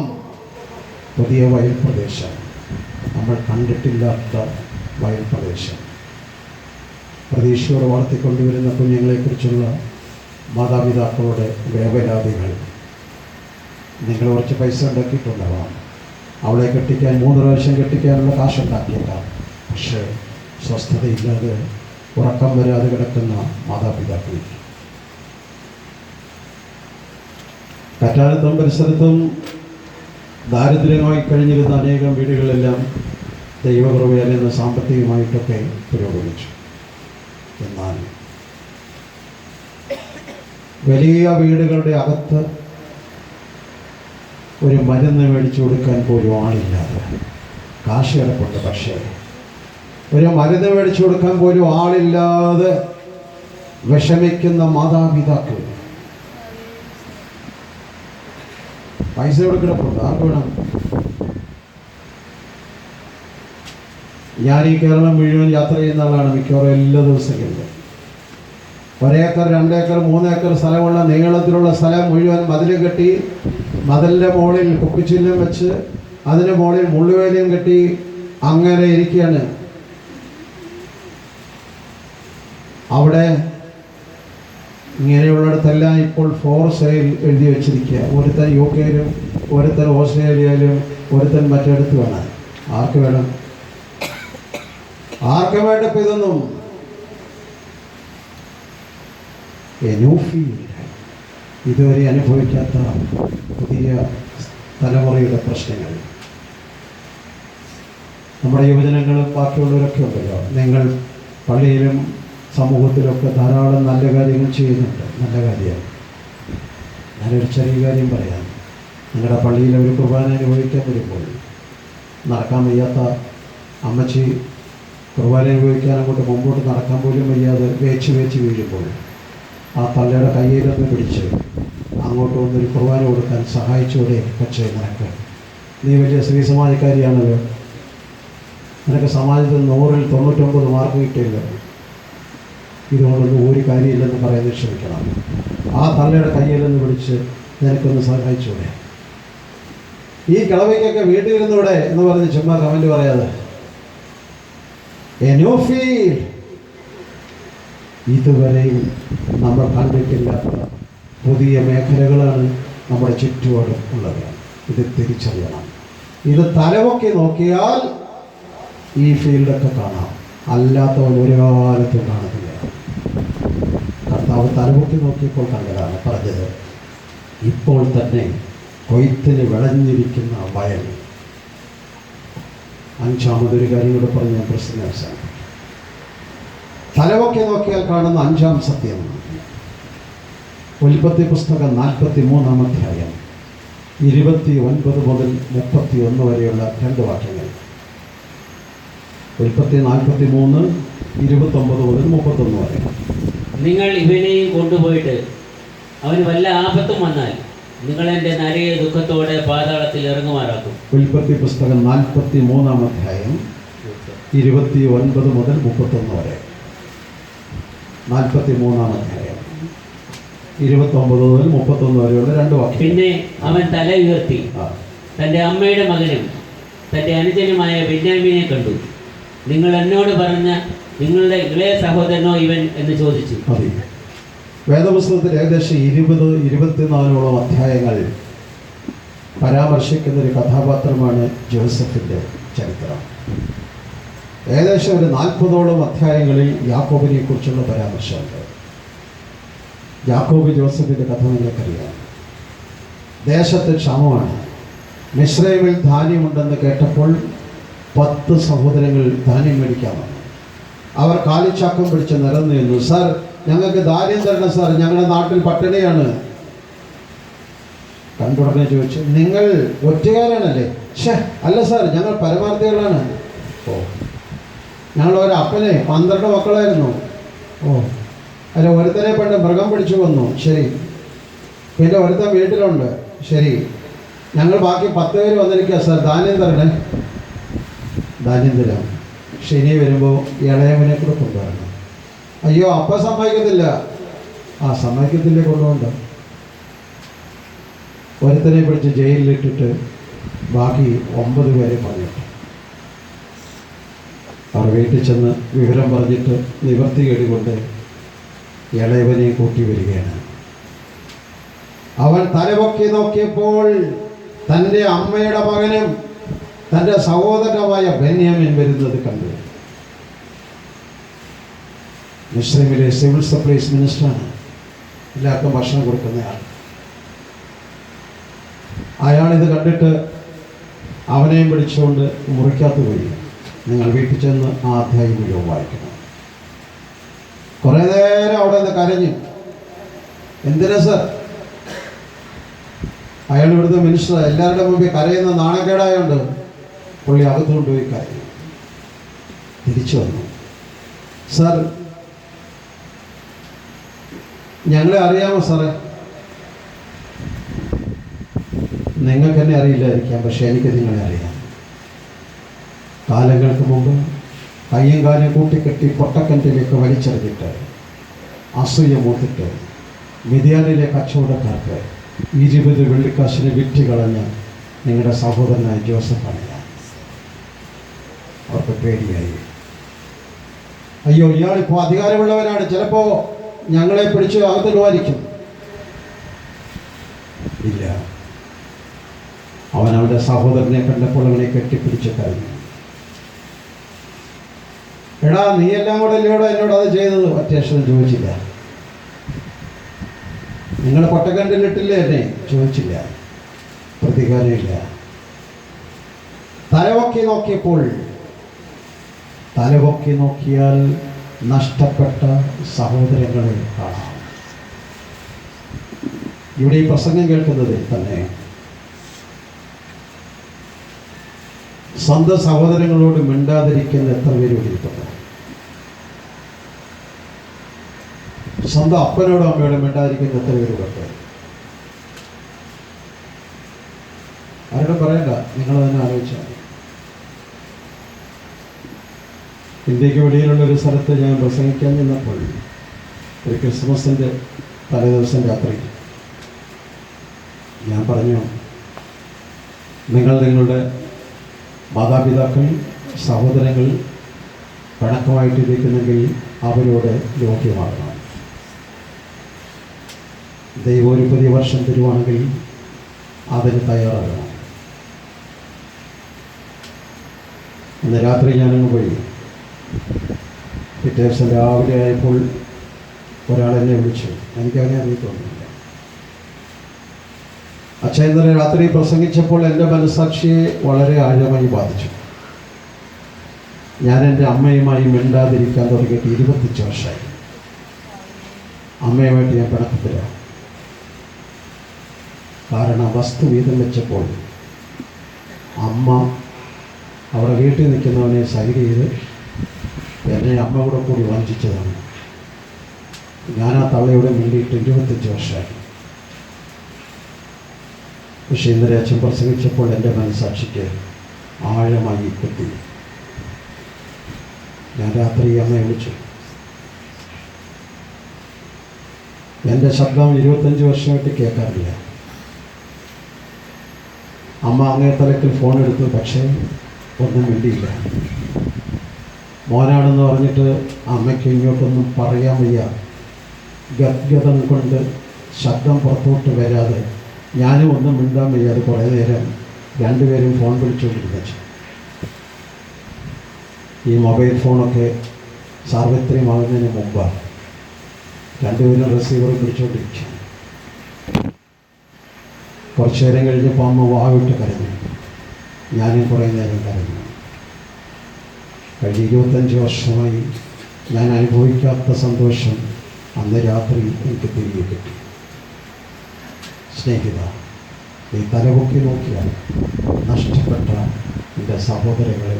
പുതിയ വയൽ പ്രദേശം, നമ്മൾ കണ്ടിട്ടില്ലാത്ത വയൽ പ്രദേശം. പ്രതീക്ഷയോടെ വളർത്തിക്കൊണ്ടുവരുന്ന കുഞ്ഞുങ്ങളെക്കുറിച്ചുള്ള മാതാപിതാക്കളുടെ വേവലാതികൾ. നിങ്ങൾ കുറച്ച് പൈസ ഉണ്ടാക്കിയിട്ടുണ്ടാവാം, അവളെ കെട്ടിക്കാൻ 3 പ്രാവശ്യം കെട്ടിക്കാനുള്ള കാശുണ്ടാക്കിയേക്കാം. പക്ഷേ സ്വസ്ഥതയില്ലാതെ ഉറക്കം വരാതെ കിടക്കുന്ന മാതാപിതാക്കൾ. കറ്റാലത്തും പരിസരത്തും ദാരിദ്ര്യമായി കഴിഞ്ഞിരുന്ന അനേകം വീടുകളെല്ലാം ദൈവകൃപയാൽ നിന്ന് സാമ്പത്തികമായിട്ടൊക്കെ പുരോഗമിച്ചു. എന്നാൽ വലിയ വീടുകളുടെ അകത്ത് ഒരു മരുന്ന് മേടിച്ചു കൊടുക്കാൻ പോലും ആളില്ലാതെ, കാശ് കിടപ്പുണ്ട്, പക്ഷേ ഒരു മരുന്ന് മേടിച്ചു കൊടുക്കാൻ പോലും ആളില്ലാതെ വിഷമിക്കുന്ന മാതാപിതാക്കൾ. പൈസ ഇവിടെ കിടപ്പുണ്ട്, ആർക്ക് വേണം? ഞാൻ ഈ കേരളം മുഴുവൻ യാത്ര ചെയ്യുന്ന ആളാണ്. മിക്കവാറും എല്ലാ ദിവസങ്ങളിലും 1 ഏക്കർ 2 ഏക്കർ 3 ഏക്കർ സ്ഥലമുള്ള നീളത്തിലുള്ള സ്ഥലം മുഴുവൻ മതിൽ കെട്ടി, മതിലിൻ്റെ മുകളിൽ കുപ്പിച്ചില്ലും വെച്ച് അതിന് മുകളിൽ മുള്ളുവേലിയും കെട്ടി അങ്ങനെ ഇരിക്കുകയാണ്. അവിടെ ഇങ്ങനെയുള്ളിടത്തെല്ലാം ഇപ്പോൾ ഫോർ സെയിൽ എഴുതി വെച്ചിരിക്കുക. ഒരുത്തൻ UK യിലും, ഒരുത്തൻ ഓസ്ട്രേലിയയിലും, ഒരുത്തൻ മറ്റിടത്ത് വേണം. ആർക്ക് വേണം? ആർക്കും വേണ്ടപ്പോൾ ഇതൊന്നും. ന്യൂ ഫീൽഡ്, ഇതുവരെ അനുഭവിക്കാത്ത പുതിയ തലമുറയുടെ പ്രശ്നങ്ങൾ. നമ്മുടെ യുവജനങ്ങളും ബാക്കിയുള്ളവരൊക്കെ ഉണ്ടല്ലോ. നിങ്ങൾ പള്ളിയിലും സമൂഹത്തിലൊക്കെ ധാരാളം നല്ല കാര്യങ്ങൾ ചെയ്യുന്നുണ്ട്. നല്ല കാര്യമാണ്. ഞാനൊരു ചെറിയ കാര്യം പറയാം. നിങ്ങളുടെ പള്ളിയിൽ ഒരു കുർബാന അനുഭവിക്കാൻ വരുമ്പോൾ നടക്കാൻ വയ്യാത്ത അമ്മച്ചി കുർബാന അനുഭവിക്കാൻ അങ്ങോട്ട് മുമ്പോട്ട് നടക്കാൻ പോലും വയ്യാതെ വേച്ച് വീഴുമ്പോൾ ആ തള്ളയുടെ കയ്യിലൊന്ന് പിടിച്ച് അങ്ങോട്ട് വന്നൊരു കുർബാന കൊടുക്കാൻ സഹായിച്ചൂടെ? പക്ഷേ നിനക്ക്, നീ വലിയ സ്ത്രീ സമാജക്കാരിയാണല്ലോ, നിനക്ക് സമാജത്തിൽ 100-ൽ 99 മാർക്ക് കിട്ടിയില്ല, ഇതുകൊണ്ടൊന്നും ഒരു കാര്യമില്ലെന്ന് പറയുന്നത് ക്ഷമിക്കണം. ആ തള്ളയുടെ കയ്യിലൊന്ന് പിടിച്ച് നിനക്കൊന്ന് സഹായിച്ചൂടെ? ഈ കിളവയ്ക്കൊക്കെ വീട്ടിലിരുന്നൂടെ എന്ന് പറഞ്ഞ് ചുമ്മാ കമൻറ്റ് പറയാതെ. ന്യൂ ഫീൽഡ്, ഇതുവരെയും നമ്മൾ കണ്ടിട്ടില്ലാത്ത പുതിയ മേഖലകളാണ് നമ്മുടെ ചുറ്റുപാടും ഉള്ളത്. ഇത് തിരിച്ചറിയണം. ഇത് തലമൊക്കെ നോക്കിയാൽ ഈ ഫീൽഡൊക്കെ കാണാം, അല്ലാത്തവൻ ഒരു കാലത്തും കാണുന്നില്ല. കർത്താവ് തലമുക്കി നോക്കിയപ്പോൾ കണ്ടതാണ് പറഞ്ഞത്. ഇപ്പോൾ തന്നെ കൊയ്ത്തിന് വിളഞ്ഞിരിക്കുന്ന വയൽ. 5-ാമതൊരു കാര്യം കൂടെ പറഞ്ഞ് ഞാൻ പ്രശ്നം അവസാനം. തലമൊക്കെ നോക്കിയാൽ കാണുന്ന 5-ാം സത്യം, ഉൽപ്പത്തി പുസ്തകം 43-ാം അധ്യായം 29 മുതൽ 31 വരെയുള്ള 2 വാക്യങ്ങൾ. ഉൽപ്പത്തി 43, 29 മുതൽ 31 വരെ. നിങ്ങൾ ഇവനെയും കൊണ്ടുപോയിട്ട് അവന് വല്ല ആപത്തും വന്നാൽ നിങ്ങൾ എൻ്റെ നരയെ ദുഃഖത്തോടെ പാതാളത്തിൽ ഇറങ്ങുമാറാക്കും. ഉൽപ്പത്തി പുസ്തകം 43-ാം അധ്യായം 29 മുതൽ 31 വരെ. 43-ാം അധ്യായം 29 മുതൽ 31 വരെയുള്ള 2 വാക്യം. പിന്നെ അവൻ തല ഉയർത്തി തൻ്റെ അമ്മയുടെ മകനും തൻ്റെ അനുജനുമായ ബെന്യാമീനെ കണ്ടു. നിങ്ങൾ എന്നോട് പറഞ്ഞ നിങ്ങളുടെ ഇളയ സഹോദരനോ ഇവൻ എന്ന് ചോദിച്ചു. മതി. വേദപുസ്തകത്തിൽ ഏകദേശം 20-24 അധ്യായങ്ങൾ പരാമർശിക്കുന്ന ഒരു കഥാപാത്രമാണ് ജോസഫിൻ്റെ ചരിത്രം. ഏകദേശം ഒരു 40 അധ്യായങ്ങളിൽ യാക്കോബിനെ കുറിച്ചുള്ള പരാമർശമുണ്ട്. യാക്കോബ് ജോസഫിൻ്റെ കഥ നിങ്ങൾക്കറിയാം. ദേശത്ത് ക്ഷാമമാണ്. മിസ്രൈമിൽ ധാന്യമുണ്ടെന്ന് കേട്ടപ്പോൾ 10 സഹോദരങ്ങൾ ധാന്യം മേടിക്കാൻ വന്നു. അവർ കാലിച്ചാക്കം പിടിച്ച് നിരന്നു നിന്നു. സാർ, ഞങ്ങൾക്ക് ധാന്യം തരണം സാർ, ഞങ്ങളുടെ നാട്ടിൽ പട്ടിണിയാണ്. കണ്ടുടനെ ചോദിച്ചു, നിങ്ങൾ ഒറ്റക്കാരാണല്ലേ? അല്ല സാർ, ഞങ്ങൾ പരമാർത്ഥികളാണ്. ഓ, ഞങ്ങൾ ഒരു അപ്പനെ 12 മക്കളായിരുന്നു. ഓ, അല്ല, ഒരുത്തനെ പണ്ട് മൃഗം പിടിച്ചു വന്നു. ശരി. പിന്നെ ഒരുത്തൻ വീട്ടിലുണ്ട്. ശരി. ഞങ്ങൾ ബാക്കി 10 പേര് വന്നിരിക്കുക സാർ, ധാന്യം തരണേ. ധാന്യം തരാം. ശനി വരുമ്പോൾ ഇളയവനെ കൂടെ കൊണ്ടുവരണം. അയ്യോ, അപ്പം സമ്മതിക്കത്തില്ല. സമ്മതിക്കത്തില്ലേ, കൊണ്ടുപോകണ്ട. ഒരുത്തനെ പിടിച്ച് ജയിലിലിട്ടിട്ട് ബാക്കി 9 പേരെ പറഞ്ഞിട്ട് അവർ വീട്ടിൽ ചെന്ന് വിവരം പറഞ്ഞിട്ട് നിവർത്തികേടുകൊണ്ട് ഇളയവനെ കൂട്ടി വരികയാണ്. അവൻ തലപൊക്കി നോക്കിയപ്പോൾ തൻ്റെ അമ്മയുടെ മകനും തൻ്റെ സഹോദരനുമായ ബെന്യാമിൻ വരുന്നത് കണ്ടു. മിസ്രൈമിലെ സിവിൽ സപ്ലൈസ് മിനിസ്റ്ററാണ്, എല്ലാവർക്കും ഭക്ഷണം കൊടുക്കുന്നയാൾ. അയാളിത് കണ്ടിട്ട് അവനെയും പിടിച്ചുകൊണ്ട് മുറിക്കകത്ത് പോയി. നിങ്ങൾ വീട്ടിൽ ചെന്ന് ആ അധ്യായം മുഴുവൻ വായിക്കണം. കുറേ നേരം അവിടെ നിന്ന് കരഞ്ഞു. എന്തിനാ സർ? അയാൾ ഇവിടുത്തെ മിനിസ്റ്റർ, എല്ലാവരുടെ മുമ്പിൽ കരയുന്ന നാണക്കേടായോണ്ട് പുള്ളി അകത്തുകൊണ്ടുപോയി കരഞ്ഞു. തിരിച്ചു വന്നു. സാർ, ഞങ്ങളെ അറിയാമോ സാറേ? നിങ്ങൾക്ക് എന്നെ അറിയില്ലായിരിക്കാം, പക്ഷെ എനിക്ക് നിങ്ങളെ അറിയാം. കാലങ്ങൾക്ക് മുമ്പ് കയ്യും കാലും കൂട്ടിക്കെട്ടി പൊട്ടക്കിണറ്റിലേക്ക് വലിച്ചെറിഞ്ഞിട്ട് അസൂയ മൂത്തിട്ട് മിദ്യാനിലെ കച്ചവടക്കാർക്ക് 20 വെള്ളിക്കാശിന് വിറ്റ് കളഞ്ഞ നിങ്ങളുടെ സഹോദരനായ ജോസഫാണ് ഞാൻ. അവർക്ക് പേടിയായി. അയ്യോ, ഇയാളിപ്പോൾ അധികാരമുള്ളവരാണ്, ചിലപ്പോൾ ഞങ്ങളെ പിടിച്ച് അകത്തിടുമായിരിക്കും. ഇല്ല. അവൻ അവൻ്റെ സഹോദരനെ കണ്ടപ്പോൾ അവനെ കെട്ടിപ്പിടിച്ച് കഴിഞ്ഞു. എടാ, നീ എല്ലാം കൂടെ അല്ലയോടെ എന്നോട് അത് ചെയ്തത്? ഒറ്റ അക്ഷരം ചോദിച്ചില്ല. നിങ്ങൾ പൊട്ടക്കണ്ടിലിട്ടില്ലേ എന്നെ? ചോദിച്ചില്ല. പ്രതികാരമില്ല. തലപൊക്കി നോക്കിയാൽ നഷ്ടപ്പെട്ട സഹോദരങ്ങളെ കാണാം. ഇവിടെ ഈ പ്രസംഗം കേൾക്കുന്നതിൽ തന്നെ സ്വന്തം സഹോദരങ്ങളോട് മിണ്ടാതിരിക്കുന്ന എത്ര പേര് വിളിക്കുന്നു? സ്വന്തം അപ്പനോടും അമ്മയോടും മിണ്ടാതിരിക്കുന്ന എത്ര പേര് ഉണ്ട്? ആരോടും പറയണ്ട, നിങ്ങൾ തന്നെ ആലോചിച്ചാൽ. ഇന്ത്യക്ക് വെളിയിലുള്ളൊരു സ്ഥലത്ത് ഞാൻ പ്രസംഗിക്കാൻ നിന്നപ്പോൾ ഒരു ക്രിസ്മസിൻ്റെ തലേദിവസം രാത്രി ഞാൻ പറഞ്ഞു, നിങ്ങളുടെ മാതാപിതാക്കൾ, സഹോദരങ്ങൾ പിണക്കമായിട്ടിരിക്കുന്നെങ്കിൽ അവരോട് യോഗ്യമാകണം. ദൈവം ഒരു പുതിയ വർഷം തരുവാണെങ്കിൽ അതിന് തയ്യാറാകണം. ഇന്ന് രാത്രി ഞാനങ്ങ് പോയി. പിറ്റേ ദിവസം രാവിലെ ആയപ്പോൾ ഒരാളെന്നെ വിളിച്ചു. എനിക്കങ്ങനെ അറിയത്തൊന്നുമില്ല. അച്ഛൻ ഇന്നലെ രാത്രി പ്രസംഗിച്ചപ്പോൾ എൻ്റെ മനസ്സാക്ഷിയെ വളരെ ആഴമായി ബാധിച്ചു. ഞാൻ എൻ്റെ അമ്മയുമായി മിണ്ടാതിരിക്കാൻ തുടങ്ങിയിട്ട് 25 വർഷമായി. അമ്മയുമായിട്ട് ഞാൻ പിണക്കത്തിലാണ്. കാരണം വസ്തു വീതം വെച്ചപ്പോൾ അമ്മ അവിടെ വീട്ടിൽ നിൽക്കുന്നവനെ സൈഡ് ചെയ്ത് എന്നെ അമ്മ കൂടെ കൂടി വഞ്ചിച്ചതാണ്. ഞാൻ ആ തള്ളയോടെ വേണ്ടിയിട്ട് 25 വർഷമായി. പക്ഷെ ഇന്നലെ അച്ഛൻ പ്രസംഗിച്ചപ്പോൾ എൻ്റെ മനസ്സാക്ഷിക്ക് ആഴമായി കുത്തി. ഞാൻ രാത്രി അമ്മയെ വിളിച്ചു. എൻ്റെ ശബ്ദം 25 വർഷമായിട്ട് കേൾക്കാറില്ല. അമ്മ അങ്ങേ തലക്കിൽ ഫോൺ എടുത്തു, പക്ഷേ ഒന്നും വേണ്ടിയില്ല. മോനാണെന്ന് പറഞ്ഞിട്ട് അമ്മയ്ക്ക് ഇങ്ങോട്ടൊന്നും പറയാൻ വയ്യ. ഗദ്ഗതം കൊണ്ട് ശബ്ദം പുറത്തോട്ട് വരാതെ ഞാനും ഒന്നും മിണ്ടാൻ വയ്യാതെ കുറേ നേരം രണ്ടുപേരും ഫോൺ വിളിച്ചുകൊണ്ടിരുന്നു. ഈ മൊബൈൽ ഫോണൊക്കെ സാർവത്രികമാകുന്നതിന് മുമ്പാണ് രണ്ടുപേരും റിസീവർ പിടിച്ചുകൊണ്ടിരിക്കുക. കുറച്ചു നേരം കഴിഞ്ഞപ്പോൾ അമ്മ വാവിട്ട് കരഞ്ഞു. ഞാനും കുറേ നേരം കരഞ്ഞു. കഴിഞ്ഞ 25 വർഷമായി ഞാൻ അനുഭവിക്കാത്ത സന്തോഷം അന്ന് രാത്രി എനിക്ക് തിരികെ കിട്ടി. സ്നേഹിത, നീ തലപൊക്കി നോക്കിയാൽ നഷ്ടപ്പെട്ട നിൻ്റെ സഹോദരങ്ങളെ,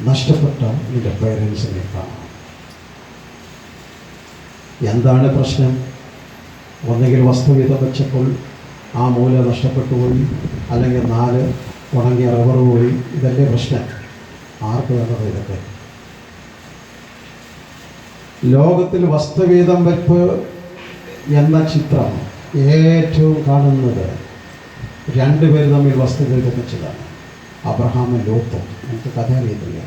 നഷ്ടപ്പെട്ട നിൻ്റെ പേരൻസിനെ കാണാം. എന്താണ് പ്രശ്നം? ഒന്നുകിൽ വസ്തുവിധം വെച്ചപ്പോൾ ആ മൂല നഷ്ടപ്പെട്ടു പോയി, അല്ലെങ്കിൽ 4 ഉണങ്ങിയ റബ്ബർ പോയി. ഇതല്ലേ പ്രശ്നം? ആർക്ക് വേണ്ടത് ഇതൊക്കെ? ലോകത്തിൽ വസ്തുവീതം വെപ്പ് എന്ന ചിത്രം ഏറ്റവും കാണുന്നത് രണ്ടുപേർ തമ്മിൽ വസ്തുവീതം വെച്ചതാണ്. അബ്രഹാമും ലോത്തും. എനിക്ക് കഥ അറിയത്തില്ല.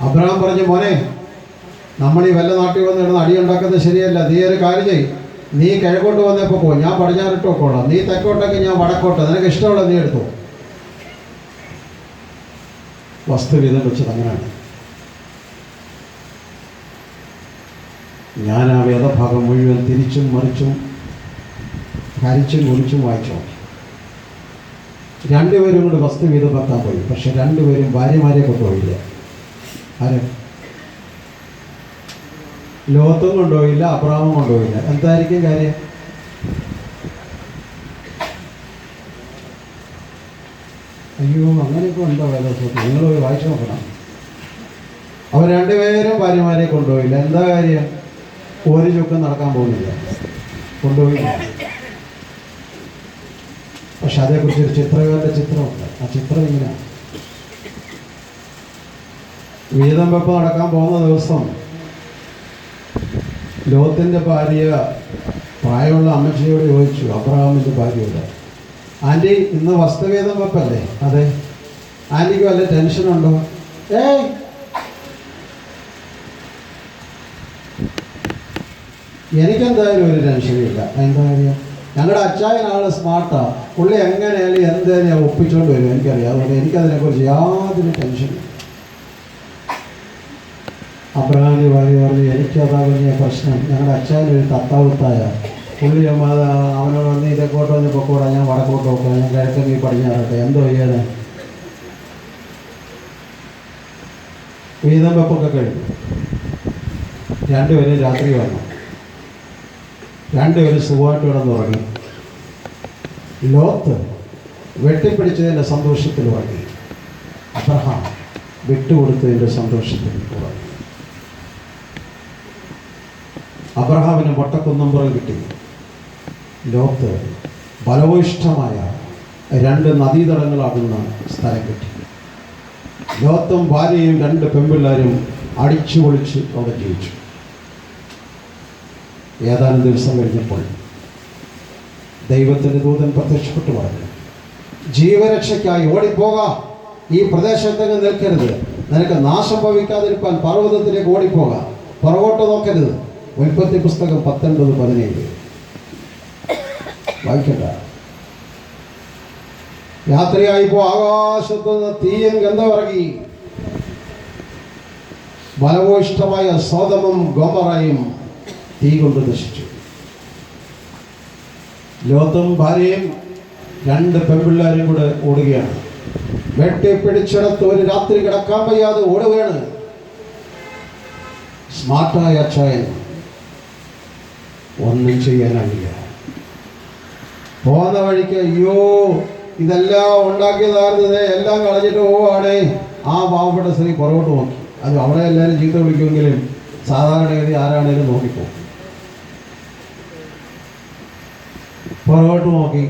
അബ്രഹാം പറഞ്ഞു, മോനെ, നമ്മൾ ഈ വല്ല നാട്ടിൽ വന്ന് കിടന്ന് അടിയുണ്ടാക്കുന്നത് ശരിയല്ല. നീ ഒരു കാര്യം ചെയ്യും, നീ കിഴക്കോട്ട് വന്നപ്പോൾ പോ, ഞാൻ പടിഞ്ഞാറിട്ട് വെക്കോളാം. നീ തെക്കോട്ടൊക്കെ ഞാൻ വടക്കോട്ട്, നിനക്ക് ഇഷ്ടമുള്ള നീ എടുത്തോ. വസ്തുവീതം വെച്ചത് അങ്ങനെയാണ്. ഞാൻ ആ വേദഭാഗം മുഴുവൻ തിരിച്ചും മറിച്ചും ഹരിച്ചും കുറിച്ചും വായിച്ചു. രണ്ടുപേരും കൂടി വസ്തുവീതം വെക്കാൻ പോയി. പക്ഷെ രണ്ടുപേരും ഭാര്യമാരെ കൊണ്ടുപോയില്ല. ആരെ? ലോത്തും കൊണ്ടുപോയില്ല, അബ്രഹാമും കൊണ്ടുപോയില്ല. എന്തായിരിക്കും കാര്യം? അയ്യോ, അങ്ങനെയൊക്കെ ഉണ്ടോ വേദപുസ്തകത്തിൽ? നിങ്ങൾ പോയി വായിച്ചു നോക്കണം. അവർ രണ്ടുപേരും ഭാര്യമാരെ കൊണ്ടുപോയില്ല. എന്താ കാര്യം? ഒരു ചുക്കം നടക്കാൻ പോകുന്നില്ല, കൊണ്ടുപോയില്ല. പക്ഷെ അതേക്കുറിച്ചൊരു ചിത്രകാരൻ്റെ ചിത്രമുണ്ട്. ആ ചിത്രം ഇങ്ങനെയാണ്. വീതം വെപ്പ് നടക്കാൻ പോകുന്ന ദിവസം ലോത്തിൻ്റെ ഭാര്യ പ്രായമുള്ള അമ്മച്ചിയോട് ചോദിച്ചു, അബ്രഹാമിൻ്റെ ഭാര്യയോട്, ആൻറ്റി ഇന്ന് വസ്തുവീതം വെപ്പല്ലേ? അതെ. ആൻറ്റിക്ക് വല്ല ടെൻഷനുണ്ടോ? ഏയ്, എനിക്കെന്തായാലും ഒരു ടെൻഷനില്ല. എന്താ കാര്യം? ഞങ്ങളുടെ അച്ചായൻ ആൾ സ്മാർട്ടാണ്. പുള്ളി എങ്ങനെയായാലും എന്തായാലും ഒപ്പിച്ചുകൊണ്ട് വരും, എനിക്കറിയാം. അതുകൊണ്ട് എനിക്കതിനെക്കുറിച്ച് യാതൊരു ടെൻഷനും. അബ്രഹാമിൻ്റെ ഭാര്യ പറഞ്ഞു, എനിക്കതാ വലിയ പ്രശ്നം. ഞങ്ങളുടെ അച്ചായൻ ഒരു തത്താവുത്തായ പുള്ളി അവനോട് വന്ന് ഇതെക്കോട്ട് വന്ന് പൊക്കോടാ, ഞാൻ വടക്കോട്ട് നോക്കാം, ഞാൻ കിഴക്കങ്ങി പടിഞ്ഞാറട്ടെ, എന്തോ ചെയ്യാതെ. വീതം വെപ്പൊക്കെ കഴിഞ്ഞു. രണ്ടുപേരും രാത്രി വന്നു. രണ്ടുപേരും സുഖമായിട്ട് കിടന്നുറങ്ങി. ലോത്ത് വെട്ടിപ്പിടിച്ചതിൻ്റെ സന്തോഷത്തിൽ ഉറങ്ങി. അബ്രഹാം വിട്ടുകൊടുത്തതിൻ്റെ സന്തോഷത്തിൽ ഉറങ്ങി. അബ്രഹാമിന് വട്ടക്കുന്നമ്പുറം കിട്ടി. ലോത്ത് ഫലഭൂയിഷ്ഠമായ 2 നദീതടങ്ങളാകുന്ന സ്ഥലം കിട്ടി. ലോത്തും ഭാര്യയും 2 പെൺപിള്ളേരും അടിച്ചു പൊളിച്ച് അവിടെ ജീവിച്ചു. ഏതാനും ദിവസം കഴിഞ്ഞപ്പോൾ ദൈവത്തിൻ്റെ ദൂതൻ പ്രത്യക്ഷപ്പെട്ടു പറഞ്ഞു, ജീവരക്ഷയ്ക്കായി ഓടിപ്പോകാം, ഈ പ്രദേശത്തെങ്ങ് നിൽക്കരുത്, നിനക്ക് നാശം ഭവിക്കാതിരിക്കാൻ പർവ്വതത്തിലേക്ക് ഓടിപ്പോകാം, പുറകോട്ട് നോക്കരുത്. ഉൽപ്പത്തി പുസ്തകം 19:17 വായിക്കണ്ട. രാത്രിയായിപ്പോ ആകാശത്തുനിന്ന് തീയും ഗന്ധമിറങ്ങി. ഫലഭൂയിഷ്ഠമായ സോദമും ഗൊമോറയും തീ കൊണ്ട് നശിച്ചു. ലോത്തും ഭാര്യയും 2 പെൺപിള്ളേരും കൂടെ ഓടുകയാണ്. വെട്ടിപ്പിടിച്ചിടത്ത് ഒരു രാത്രി കിടക്കാൻ വയ്യാതെ ഓടുകയാണ്. സ്മാർട്ടായ അച്ചായൻ ഒന്നും ചെയ്യാനാവില്ല. പോകുന്ന വഴിക്ക് അയ്യോ ഇതെല്ലാം ഉണ്ടാക്കിയതായിരുന്നത് എല്ലാം കളഞ്ഞിട്ട് പോവുകയാണേ. ആ പാവപ്പെട്ട സ്ത്രീ പുറകോട്ട് നോക്കി. അത് അവിടെ എല്ലാവരും ചീത്ത വിളിക്കുമെങ്കിലും സാധാരണഗതി ആരാണേലും നോക്കിപ്പോ. പുറകോട്ട് നോക്കി.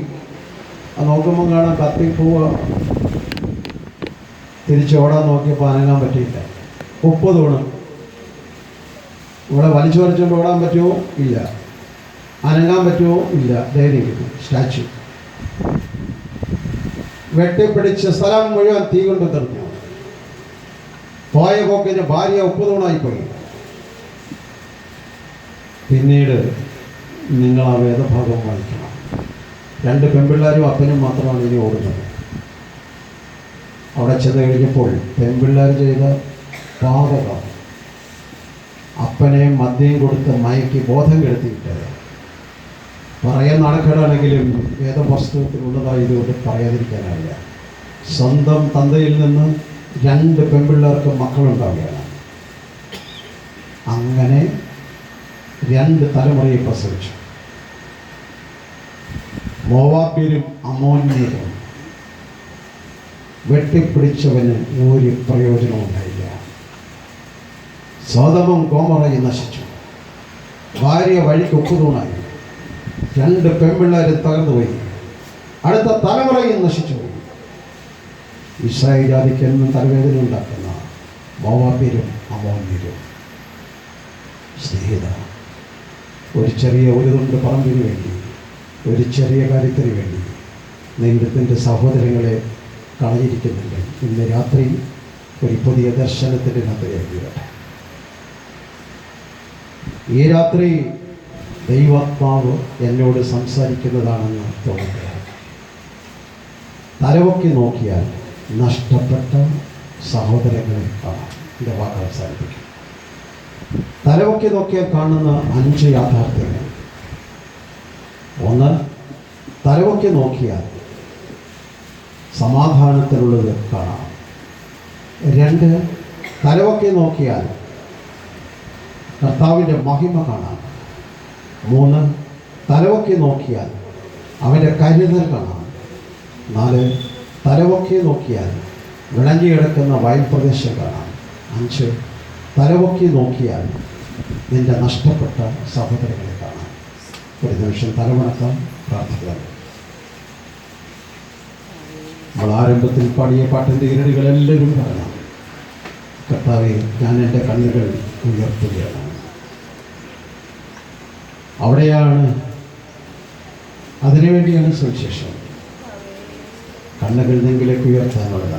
അത് നോക്കുമ്പോൾ കാണാൻ കത്തി പോവുക. തിരിച്ചോടാൻ നോക്കിയപ്പോൾ അനങ്ങാൻ പറ്റിയില്ല. 30 തവണ. ഇവിടെ വലിച്ചു വലിച്ചുകൊണ്ട് ഓടാൻ പറ്റുമോ? ഇല്ല. അനങ്ങാൻ പറ്റുമോ? ഇല്ല. ധൈര്യം സ്റ്റാച്ചു വെട്ടിപ്പിടിച്ച് സ്ഥലം മുഴുവൻ തീ കൊണ്ട് തെറിഞ്ഞു. പോയ പോക്കിൻ്റെ ഭാര്യ 30 തവണയായിപ്പോയി. പിന്നീട് നിങ്ങൾ ആ വേദഭാഗം വായിക്കണം. 2 പെൺപിള്ളേരും അപ്പനും മാത്രമാണ് ഇനി ഓടുന്നത്. അവിടെ ചെന്ന് കഴിഞ്ഞപ്പോൾ പെൺപിള്ളേർ ചെയ്ത പാതകം അപ്പനെയും മദ്യം കൊടുത്ത് മയക്കി ബോധം കെടുത്തിയിട്ടത് പറയാൻ നാണക്കേടാണെങ്കിലും വേദപുസ്തകത്തിലുള്ളതായി ഇതുകൊണ്ട് പറയാതിരിക്കാനാവില്ല. സ്വന്തം തന്തയിൽ നിന്ന് 2 പെൺപിള്ളേർക്ക് മക്കളുണ്ടാവുകയാണ്. അങ്ങനെ 2 തലമുറയെ പ്രസവിച്ചു. മോവാബ്യരും അമ്മോന്യരും. വെട്ടിപ്പിടിച്ചവന് ഒരു പ്രയോജനവും ഉണ്ടായില്ല. സോദോമും ഗൊമോറയും നശിച്ചു. ഭാര്യ വഴിക്ക് ഉപ്പുതൂണായി. 2 പെൺപിള്ളേരും തകർന്നുപോയി. അടുത്ത തലമുറയും നശിച്ചുപോയി. ഇസ്രായേൽ ജാതിക്ക് എന്നും തലവേദന ഉണ്ടാക്കുന്ന മോവാബ്യരും അമ്മോന്യരും. സ്നേഹിത, ഒരു ചെറിയ ഒരു തുണ്ട് പറമ്പിന് വേണ്ടി, ഒരു ചെറിയ കാര്യത്തിന് വേണ്ടി നിന്റെ സഹോദരങ്ങളെ കളഞ്ഞിരിക്കുന്നുണ്ട്. ഇന്ന് രാത്രി ഒരു പുതിയ ദർശനത്തിൻ്റെ രാത്രിയായി വരട്ടെ. ഈ രാത്രി ദൈവാത്മാവ് എന്നോട് സംസാരിക്കുന്നതാണെന്ന് തോന്നുക. തലവൊക്കി നോക്കിയാൽ നഷ്ടപ്പെട്ട സഹോദരങ്ങളെ കാണാം. എൻ്റെ വാക്ക് അവസാനിപ്പിക്കും. തലവൊക്കി നോക്കിയാൽ കാണുന്ന 5 യാഥാർത്ഥ്യങ്ങൾ. 1, തലവൊക്കി നോക്കിയാൽ സമാധാനത്തിലുള്ളത് കാണാം. 2, തലവൊക്കി നോക്കിയാൽ കർത്താവിൻ്റെ മഹിമ കാണാം. 3, തലവൊക്കി നോക്കിയാൽ അവൻ്റെ കരുതൽ കാണാം. 4, തലവൊക്കി നോക്കിയാൽ വിളഞ്ഞു കിടക്കുന്ന വയൽ പ്രദേശം കാണാം. 5, തലവൊക്കി നോക്കിയാൽ നിന്റെ നഷ്ടപ്പെട്ട സഹോദരങ്ങളെ കാണാം. ഒരു നിമിഷം തലമുണക്കാം, പ്രാർത്ഥിക്കാം. നമ്മൾ ആരംഭത്തിൽ പാടിയ പാട്ടിൻ്റെ ഇരടികളെല്ലാവരും കാണാം. കർത്താവേ, ഞാൻ എൻ്റെ കണ്ണുകൾ ഉയർത്തുകയാണ്. അവിടെയാണ്, അതിനുവേണ്ടിയാണ് സുവിശേഷം. കണ്ണുകൾ നിങ്ങളിലേക്ക് ഉയർത്താനുള്ളത്.